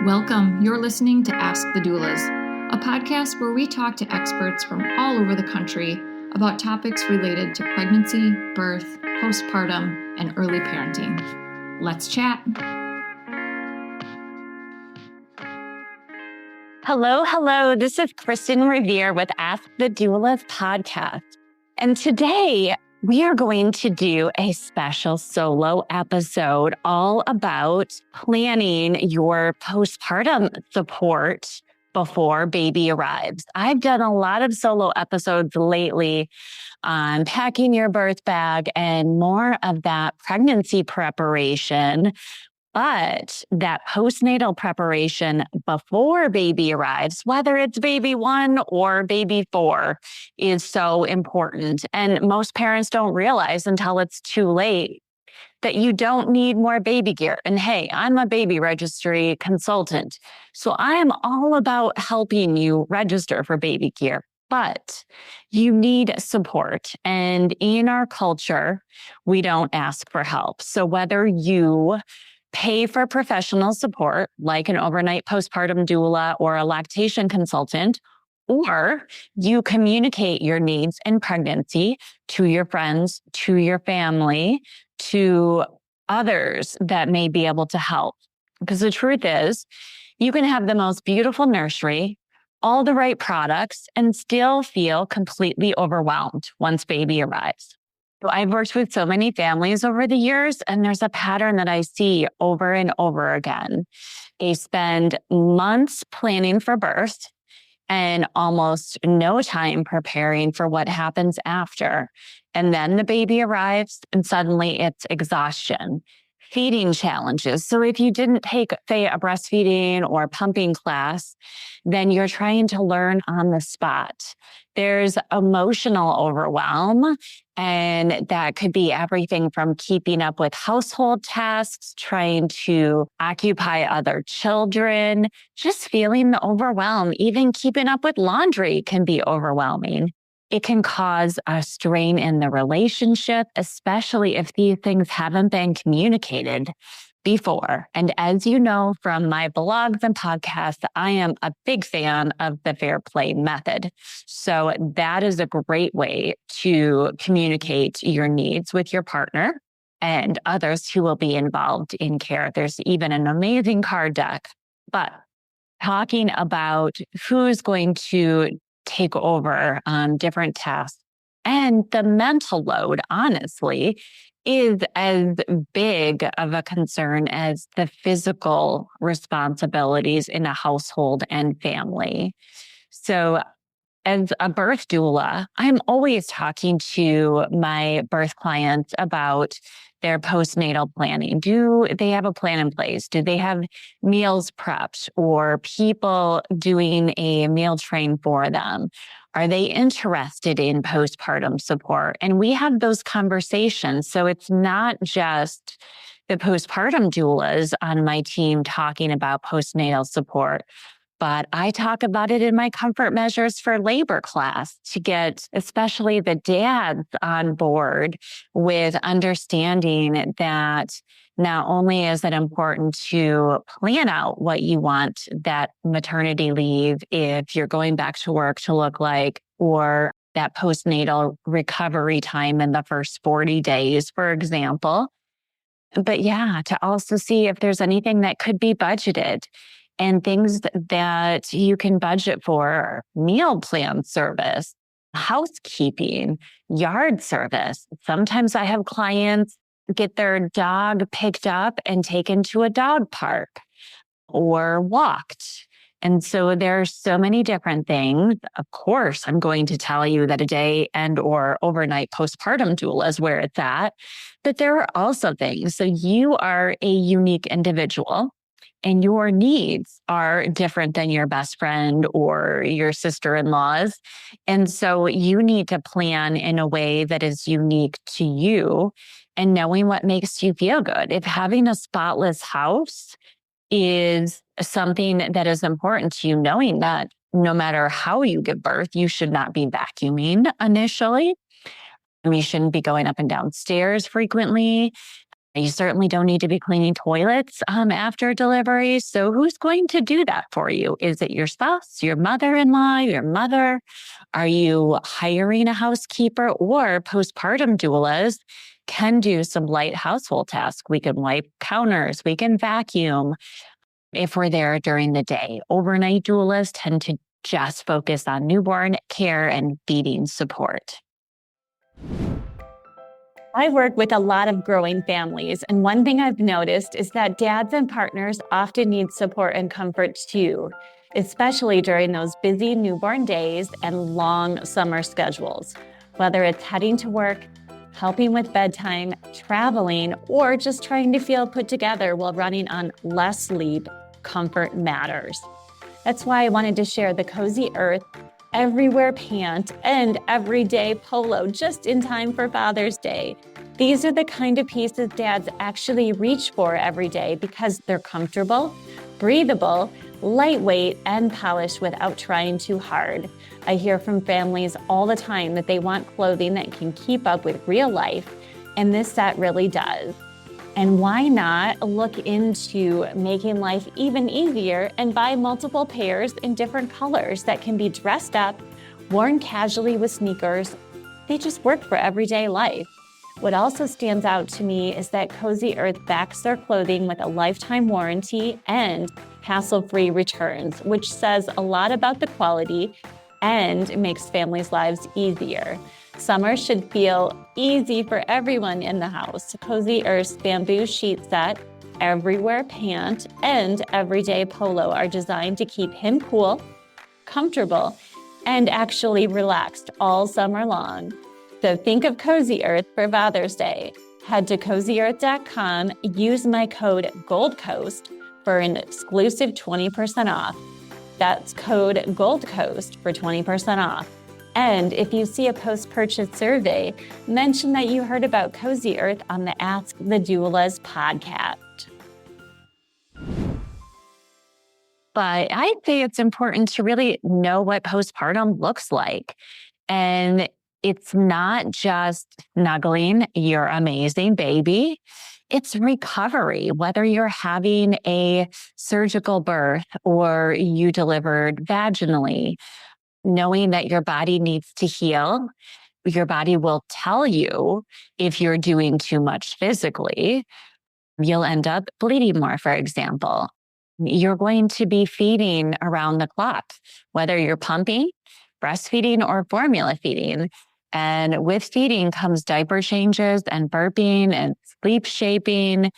Welcome. You're listening to Ask the Doulas, a podcast where we talk to experts from all over the country about topics related to pregnancy, birth, postpartum, and early parenting. Let's chat. Hello. This is Kristin Revere with Ask the Doulas Podcast. And today we are going to do a special solo episode all about planning your postpartum support before baby arrives. I've done a lot of solo episodes lately on packing your birth bag and more of that pregnancy preparation. But that postnatal preparation before baby arrives, whether it's baby 1 or baby 4, is so important. And most parents don't realize until it's too late that you don't need more baby gear. And hey, I'm a baby registry consultant, so I am all about helping you register for baby gear. But you need support. And in our culture, we don't ask for help. So whether you pay for professional support, like an overnight postpartum doula or a lactation consultant, or you communicate your needs in pregnancy to your friends, to your family, to others that may be able to help. Because the truth is, you can have the most beautiful nursery, all the right products, and still feel completely overwhelmed once baby arrives. I've worked with so many families over the years, and there's a pattern that I see over and over again. They spend months planning for birth and almost no time preparing for what happens after. And then the baby arrives, and suddenly it's exhaustion, feeding challenges. So if you didn't take, say, a breastfeeding or pumping class, then you're trying to learn on the spot. There's emotional overwhelm, and that could be everything from keeping up with household tasks, trying to occupy other children, just feeling the overwhelm. Even keeping up with laundry can be overwhelming. It can cause a strain in the relationship, especially if these things haven't been communicated before. And as you know from my blogs and podcasts, I am a big fan of the fair play method. So that is a great way to communicate your needs with your partner and others who will be involved in care. There's even an amazing card deck. But talking about who's going to take over different tasks and the mental load, honestly, is as big of a concern as the physical responsibilities in a household and family. So as a birth doula, I'm always talking to my birth clients about their postnatal planning. Do they have a plan in place? Do they have meals prepped or people doing a meal train for them? Are they interested in postpartum support? And we have those conversations. So it's not just the postpartum doulas on my team talking about postnatal support, but I talk about it in my comfort measures for labor class to get especially the dads on board with understanding that not only is it important to plan out what you want that maternity leave, if you're going back to work, to look like, or that postnatal recovery time in the first 40 days, for example. But yeah, to also see if there's anything that could be budgeted. And things that you can budget for: meal plan service, housekeeping, yard service. Sometimes I have clients get their dog picked up and taken to a dog park or walked. And so there are so many different things. Of course, I'm going to tell you that a day and or overnight postpartum doula is where it's at. But there are also things. So you are a unique individual, and your needs are different than your best friend or your sister-in-law's. And so you need to plan in a way that is unique to you and knowing what makes you feel good. If having a spotless house is something that is important to you, knowing that no matter how you give birth, you should not be vacuuming initially. You shouldn't be going up and down stairs frequently. You certainly don't need to be cleaning toilets after delivery. So who's going to do that for you? Is it your spouse, your mother-in-law, your mother? Are you hiring a housekeeper? Or postpartum doulas can do some light household tasks. We can wipe counters, we can vacuum if we're there during the day. Overnight doulas tend to just focus on newborn care and feeding support. I work with a lot of growing families, and one thing I've noticed is that dads and partners often need support and comfort too, especially during those busy newborn days and long summer schedules. Whether it's heading to work, helping with bedtime, traveling, or just trying to feel put together while running on less sleep, comfort matters. That's why I wanted to share the Cozy Earth Everywhere Pant and Everyday Polo just in time for Father's Day. These are the kind of pieces dads actually reach for every day because they're comfortable, breathable, lightweight, and polished without trying too hard. I hear from families all the time that they want clothing that can keep up with real life, and this set really does. And why not look into making life even easier and buy multiple pairs in different colors that can be dressed up, worn casually with sneakers. They just work for everyday life. What also stands out to me is that Cozy Earth backs their clothing with a lifetime warranty and hassle-free returns, which says a lot about the quality and makes families' lives easier. Summer should feel easy for everyone in the house. Cozy Earth's bamboo sheet set, Everywhere Pant, and Everyday Polo are designed to keep him cool, comfortable, and actually relaxed all summer long. So think of Cozy Earth for Father's Day. Head to CozyEarth.com, use my code GOLDCOAST for an exclusive 20% off. That's code GOLDCOAST for 20% off. And if you see a post-purchase survey, mention that you heard about Cozy Earth on the Ask the Doulas podcast. But I'd say it's important to really know what postpartum looks like. And it's not just snuggling your amazing baby. It's recovery, whether you're having a surgical birth or you delivered vaginally. Knowing that your body needs to heal, your body will tell you if you're doing too much physically. You'll end up bleeding more, for example. You're going to be feeding around the clock, whether you're pumping, breastfeeding, or formula feeding. And with feeding comes diaper changes and burping and sleep shaping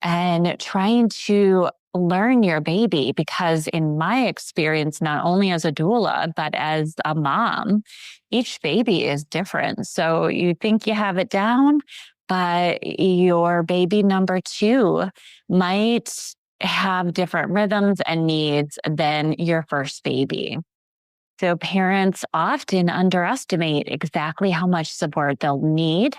and trying to learn your baby, because in my experience, not only as a doula, but as a mom, each baby is different. So you think you have it down, but your baby number 2 might have different rhythms and needs than your first baby. So parents often underestimate exactly how much support they'll need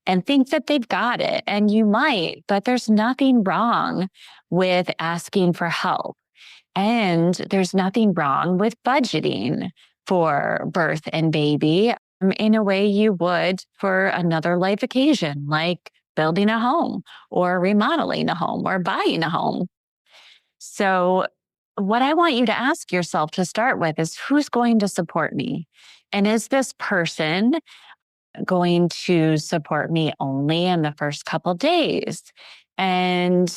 and think that they've got it. And you might, but there's nothing wrong with asking for help. And there's nothing wrong with budgeting for birth and baby in a way you would for another life occasion, like building a home or remodeling a home or buying a home. So what I want you to ask yourself to start with is, who's going to support me? And is this person going to support me only in the first couple days? And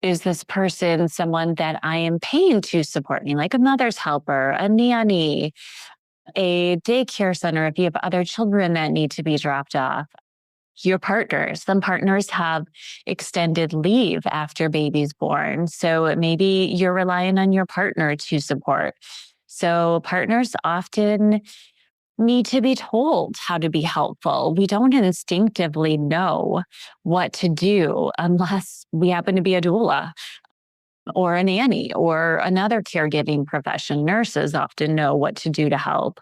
is this person someone that I am paying to support me, like a mother's helper, a nanny, a daycare center if you have other children that need to be dropped off? Your partners. Some partners have extended leave after baby's born. So maybe you're relying on your partner to support. So partners often need to be told how to be helpful. We don't instinctively know what to do unless we happen to be a doula or a nanny or another caregiving profession. Nurses often know what to do to help.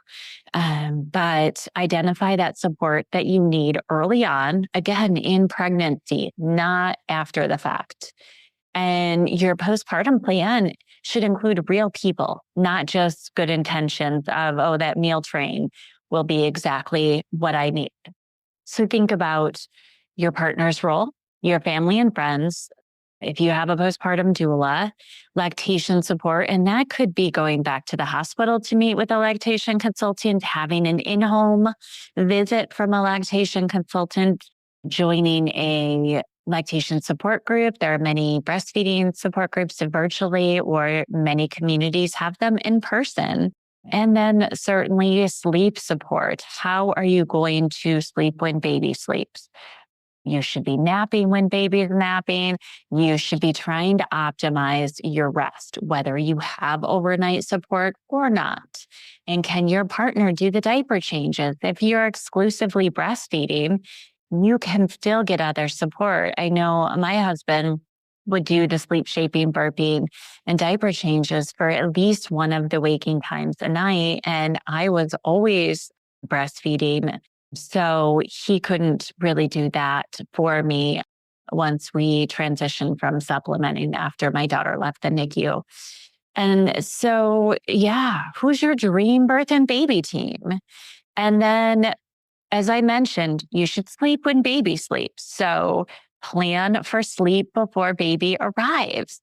But identify that support that you need early on, again, in pregnancy, not after the fact. And your postpartum plan should include real people, not just good intentions of, oh, that meal train will be exactly what I need. So think about your partner's role, your family and friends, if you have a postpartum doula, lactation support, and that could be going back to the hospital to meet with a lactation consultant, having an in-home visit from a lactation consultant, joining a lactation support group. There are many breastfeeding support groups virtually, or many communities have them in person. And then certainly sleep support. How are you going to sleep when baby sleeps? You should be napping when baby is napping. You should be trying to optimize your rest, whether you have overnight support or not. And can your partner do the diaper changes? If you're exclusively breastfeeding, you can still get other support. I know my husband would do the sleep shaping, burping, and diaper changes for at least one of the waking times a night. And I was always breastfeeding, so he couldn't really do that for me once we transitioned from supplementing after my daughter left the NICU. And so, yeah, who's your dream birth and baby team? And then, as I mentioned, you should sleep when baby sleeps. So plan for sleep before baby arrives.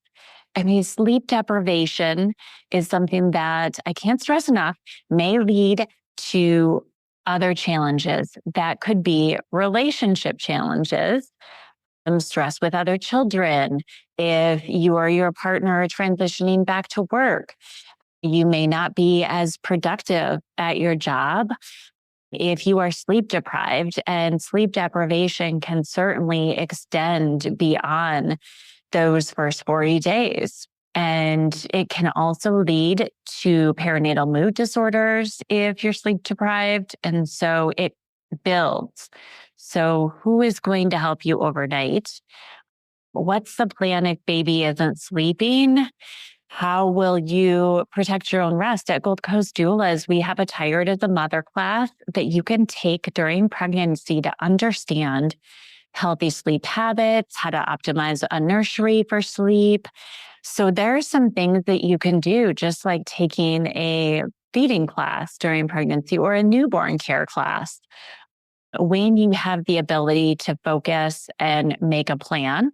I mean, sleep deprivation is something that I can't stress enough may lead to other challenges. That could be relationship challenges, stress with other children. If you or your partner are transitioning back to work, you may not be as productive at your job if you are sleep deprived, and sleep deprivation can certainly extend beyond those first 40 days. And it can also lead to perinatal mood disorders if you're sleep deprived. And so it builds. So who is going to help you overnight? What's the plan if baby isn't sleeping? How will you protect your own rest? At Gold Coast Doulas, we have a Tired as a Mother class that you can take during pregnancy to understand healthy sleep habits, how to optimize a nursery for sleep. So there are some things that you can do, just like taking a feeding class during pregnancy or a newborn care class. When you have the ability to focus and make a plan,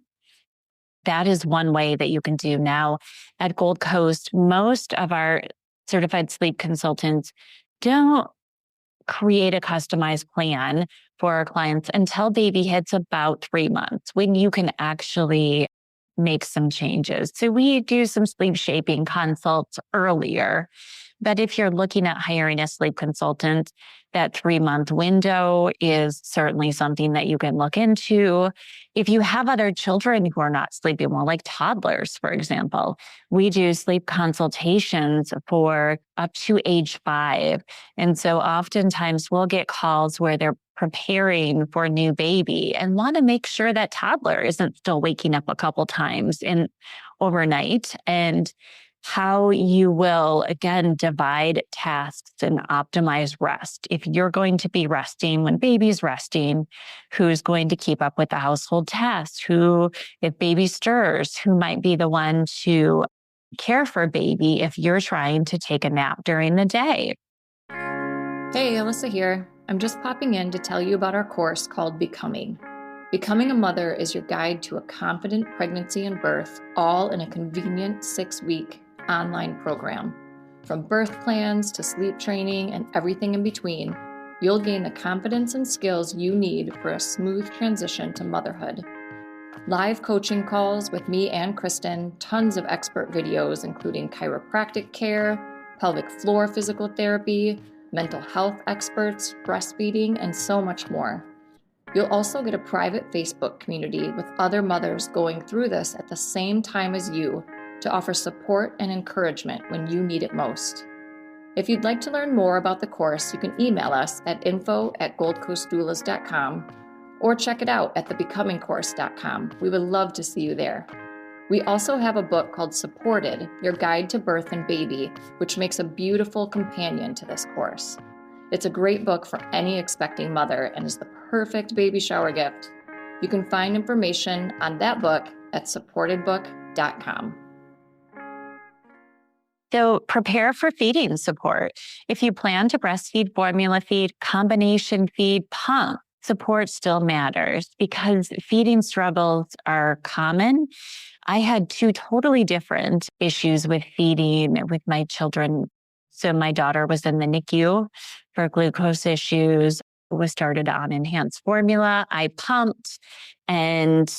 that is one way that you can do. Now, at Gold Coast, most of our certified sleep consultants don't create a customized plan for our clients until baby hits about 3 months, when you can actually make some changes. So we do some sleep shaping consults earlier. But if you're looking at hiring a sleep consultant, that 3-month window is certainly something that you can look into. If you have other children who are not sleeping well, like toddlers, for example, we do sleep consultations for up to age 5. And so oftentimes we'll get calls where they're preparing for a new baby and want to make sure that toddler isn't still waking up a couple times overnight, and how you will, again, divide tasks and optimize rest. If you're going to be resting when baby's resting, who's going to keep up with the household tasks? Who, if baby stirs, who might be the one to care for baby if you're trying to take a nap during the day? Hey, Alyssa here. I'm just popping in to tell you about our course called Becoming. Becoming a Mother is your guide to a confident pregnancy and birth, all in a convenient 6-week online program. From birth plans to sleep training and everything in between, you'll gain the confidence and skills you need for a smooth transition to motherhood. Live coaching calls with me and Kristin, tons of expert videos including chiropractic care, pelvic floor physical therapy, mental health experts, breastfeeding, and so much more. You'll also get a private Facebook community with other mothers going through this at the same time as you, to offer support and encouragement when you need it most. If you'd like to learn more about the course, you can email us at info@goldcoastdoulas.com or check it out at thebecomingcourse.com. We would love to see you there. We also have a book called Supported, Your Guide to Birth and Baby, which makes a beautiful companion to this course. It's a great book for any expecting mother and is the perfect baby shower gift. You can find information on that book at supportedbook.com. So prepare for feeding support. If you plan to breastfeed, formula feed, combination feed, pump, support still matters because feeding struggles are common. I had two totally different issues with feeding with my children. So my daughter was in the NICU for glucose issues, was started on enhanced formula. I pumped and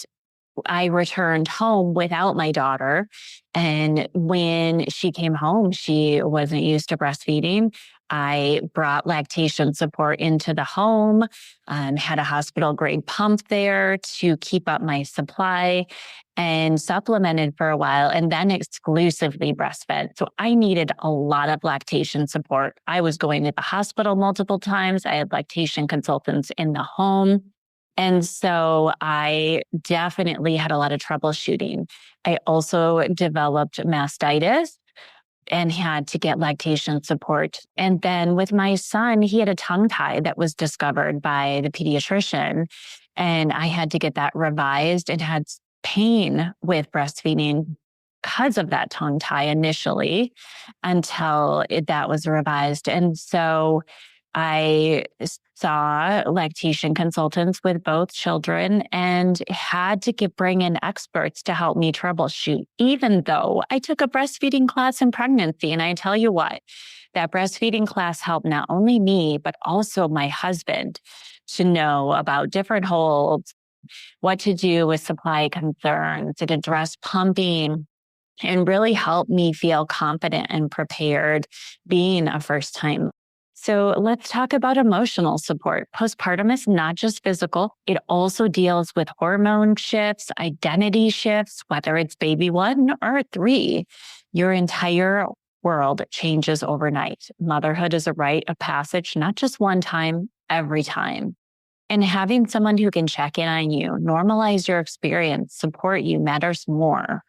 I returned home without my daughter. And when she came home, she wasn't used to breastfeeding. I brought lactation support into the home, had a hospital grade pump there to keep up my supply and supplemented for a while and then exclusively breastfed. So I needed a lot of lactation support. I was going to the hospital multiple times. I had lactation consultants in the home. And so I definitely had a lot of troubleshooting. I also developed mastitis and had to get lactation support. And then with my son, he had a tongue tie that was discovered by the pediatrician. And I had to get that revised and had pain with breastfeeding because of that tongue tie initially until that was revised. And so I saw lactation consultants with both children and had to bring in experts to help me troubleshoot, even though I took a breastfeeding class in pregnancy. And I tell you what, that breastfeeding class helped not only me, but also my husband to know about different holds, what to do with supply concerns, to address pumping, and really help me feel confident and prepared being a first-time. So let's talk about emotional support. Postpartum is not just physical. It also deals with hormone shifts, identity shifts, whether it's baby 1 or 3. Your entire world changes overnight. Motherhood is a rite of passage, not just one time, every time. And having someone who can check in on you, normalize your experience, support you matters more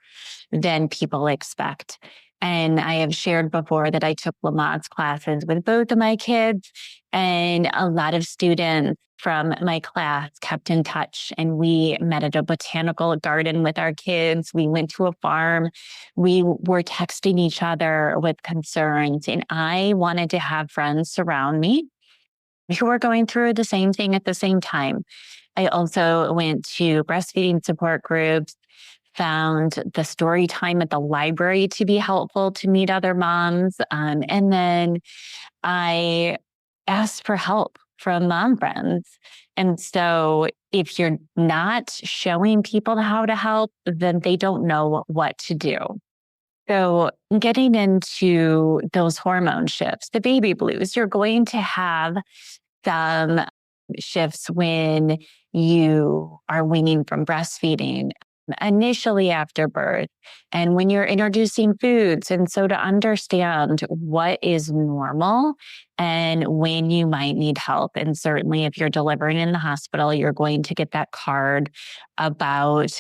than people expect. And I have shared before that I took Lamaze classes with both of my kids, and a lot of students from my class kept in touch, and we met at a botanical garden with our kids. We went to a farm. We were texting each other with concerns, and I wanted to have friends surround me who were going through the same thing at the same time. I also went to breastfeeding support groups, found the story time at the library to be helpful to meet other moms. And then I asked for help from mom friends. And so if you're not showing people how to help, then they don't know what to do. So getting into those hormone shifts, the baby blues, you're going to have some shifts when you are weaning from breastfeeding initially after birth and when you're introducing foods. And so to understand what is normal and when you might need help. And certainly if you're delivering in the hospital, you're going to get that card about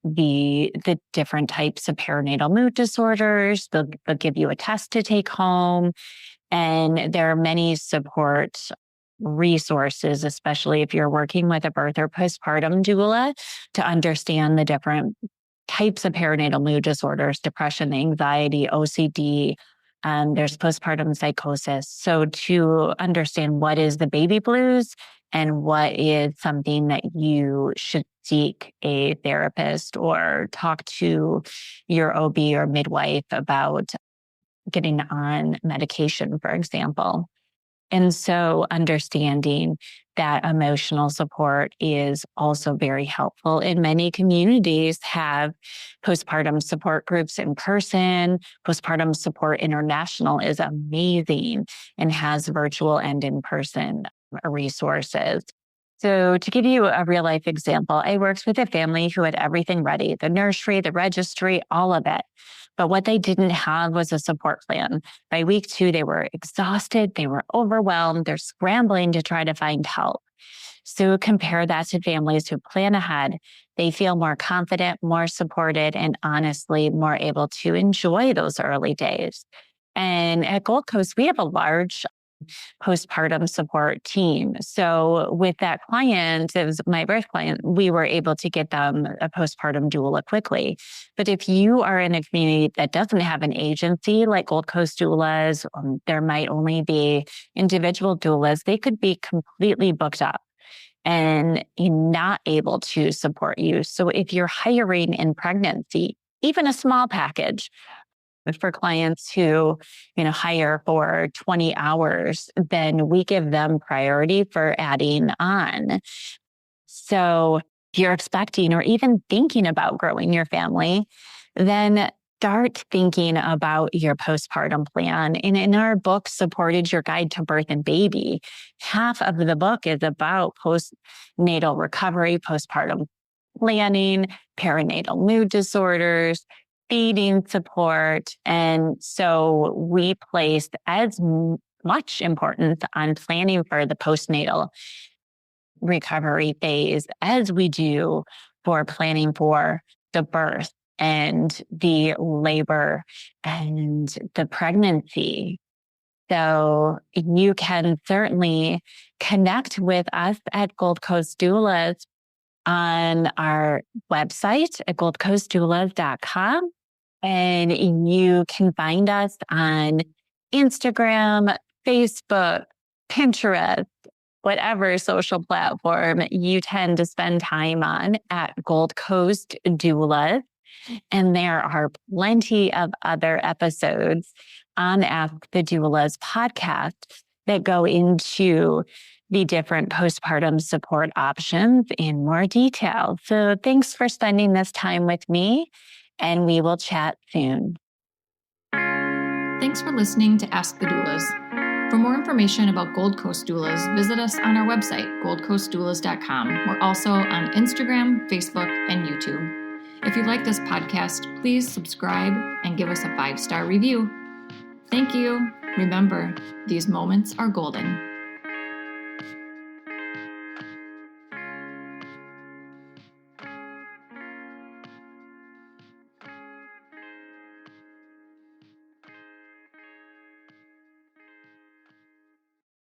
the different types of perinatal mood disorders. They'll give you a test to take home. And there are many support resources, especially if you're working with a birth or postpartum doula, to understand the different types of perinatal mood disorders, depression, anxiety, OCD. There's postpartum psychosis. So to understand what is the baby blues and what is something that you should seek a therapist or talk to your OB or midwife about getting on medication, for example. And so understanding that emotional support is also very helpful. And many communities have postpartum support groups in person. Postpartum Support International is amazing and has virtual and in-person resources. So to give you a real life example, I worked with a family who had everything ready, the nursery, the registry, all of it. But what they didn't have was a support plan. By week 2, they were exhausted. They were overwhelmed. They're scrambling to try to find help. So compare that to families who plan ahead. They feel more confident, more supported, and honestly, more able to enjoy those early days. And at Gold Coast, we have a large postpartum support team. So with that client, it was my birth client, we were able to get them a postpartum doula quickly. But if you are in a community that doesn't have an agency like Gold Coast doulas, there might only be individual doulas, they could be completely booked up. and not able to support you. So if you're hiring in pregnancy, even a small package for clients who, hire for 20 hours, then we give them priority for adding on. So if you're expecting or even thinking about growing your family, then start thinking about your postpartum plan. And in our book, Supported Your Guide to Birth and Baby, half of the book is about postnatal recovery, postpartum planning, perinatal mood disorders, feeding support. And so we placed as much importance on planning for the postnatal recovery phase as we do for planning for the birth and the labor and the pregnancy. So you can certainly connect with us at Gold Coast Doulas on our website at goldcoastdoulas.com. And you can find us on Instagram, Facebook, Pinterest, whatever social platform you tend to spend time on at Gold Coast Doulas. And there are plenty of other episodes on Ask the Doulas podcast that go into the different postpartum support options in more detail. So thanks for spending this time with me, and we will chat soon. Thanks for listening to Ask the Doulas. For more information about Gold Coast Doulas, visit us on our website, goldcoastdoulas.com. We're also on Instagram, Facebook, and YouTube. If you like this podcast, please subscribe and give us a 5-star review. Thank you. Remember, these moments are golden.